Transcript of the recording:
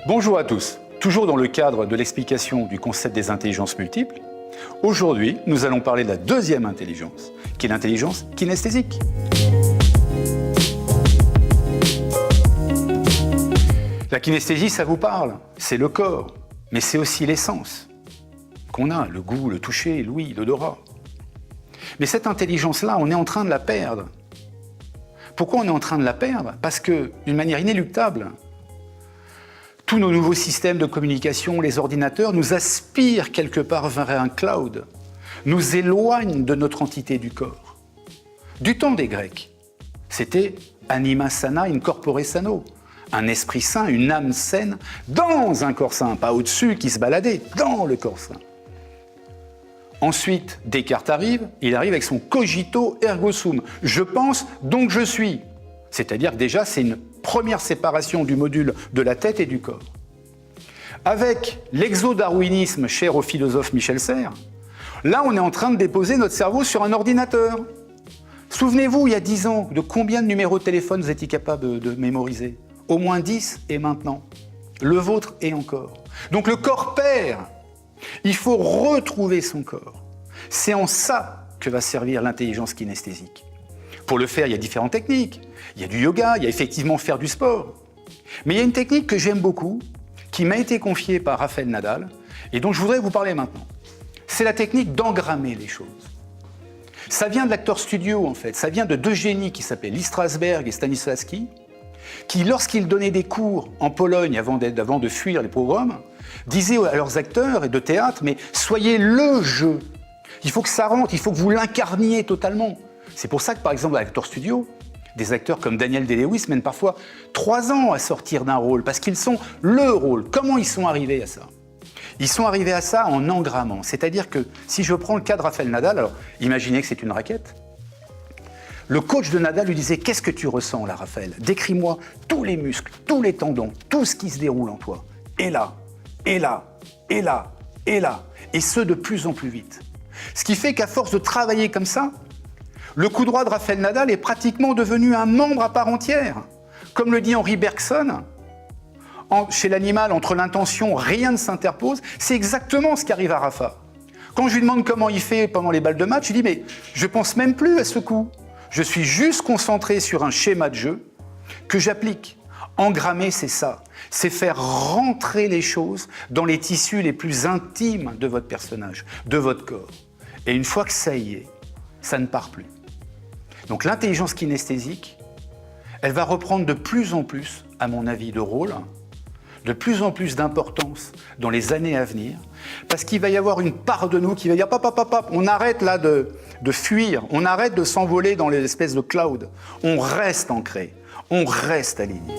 Bonjour à tous. Toujours dans le cadre de l'explication du concept des intelligences multiples, aujourd'hui, nous allons parler de la deuxième intelligence, qui est l'intelligence kinesthésique. La kinesthésie, ça vous parle, c'est le corps, mais c'est aussi l'essence qu'on a, le goût, le toucher, l'ouïe, l'odorat. Mais cette intelligence-là, on est en train de la perdre. Pourquoi on est en train de la perdre? Parce que, d'une manière inéluctable, tous nos nouveaux systèmes de communication, les ordinateurs, nous aspirent quelque part vers un cloud, nous éloignent de notre entité du corps. Du temps des Grecs, c'était anima sana in corpore sano, un esprit sain, une âme saine dans un corps sain, pas au-dessus qui se baladait, dans le corps sain. Ensuite, Descartes arrive, il arrive avec son cogito ergo sum. Je pense, donc je suis. C'est-à-dire que déjà, c'est une première séparation du module de la tête et du corps. Avec l'exodarwinisme cher au philosophe Michel Serres, là, on est en train de déposer notre cerveau sur un ordinateur. Souvenez-vous, il y a 10 ans, de combien de numéros de téléphone vous étiez capable de mémoriser? Au moins 10, et maintenant. Le vôtre et encore. Donc le corps perd. Il faut retrouver son corps. C'est en ça que va servir l'intelligence kinesthésique. Pour le faire, il y a différentes techniques. Il y a du yoga, il y a effectivement faire du sport. Mais il y a une technique que j'aime beaucoup, qui m'a été confiée par Rafael Nadal, et dont je voudrais vous parler maintenant. C'est la technique d'engrammer les choses. Ça vient de l'acteur studio, en fait. Ça vient de deux génies qui s'appelaient Lee Strasberg et Stanislavski, qui, lorsqu'ils donnaient des cours en Pologne avant de fuir les pogroms, disaient à leurs acteurs de théâtre, mais soyez le jeu. Il faut que ça rentre, il faut que vous l'incarniez totalement. C'est pour ça que, par exemple, à l'acteur studio, des acteurs comme Daniel Day-Lewis mènent parfois 3 ans à sortir d'un rôle, parce qu'ils sont le rôle. Comment ils sont arrivés à ça? Ils sont arrivés à ça en engrammant. C'est-à-dire que, si je prends le cas de Rafael Nadal, alors imaginez que c'est une raquette. Le coach de Nadal lui disait « Qu'est-ce que tu ressens là, Raphaël? Décris-moi tous les muscles, tous les tendons, tout ce qui se déroule en toi. Et là, et là, et là, et là. » Et ce, de plus en plus vite. Ce qui fait qu'à force de travailler comme ça, le coup droit de Rafael Nadal est pratiquement devenu un membre à part entière. Comme le dit Henri Bergson, chez l'animal, entre l'intention, rien ne s'interpose. C'est exactement ce qui arrive à Rafa. Quand je lui demande comment il fait pendant les balles de match, je lui dis « Mais je pense même plus à ce coup. Je suis juste concentré sur un schéma de jeu que j'applique. » Engrammer, c'est ça. C'est faire rentrer les choses dans les tissus les plus intimes de votre personnage, de votre corps. Et une fois que ça y est, ça ne part plus. Donc l'intelligence kinesthésique, elle va reprendre de plus en plus, à mon avis, de rôle, de plus en plus d'importance dans les années à venir, parce qu'il va y avoir une part de nous qui va dire « on arrête là de fuir, on arrête de s'envoler dans les espèces de cloud, on reste ancré, on reste aligné. »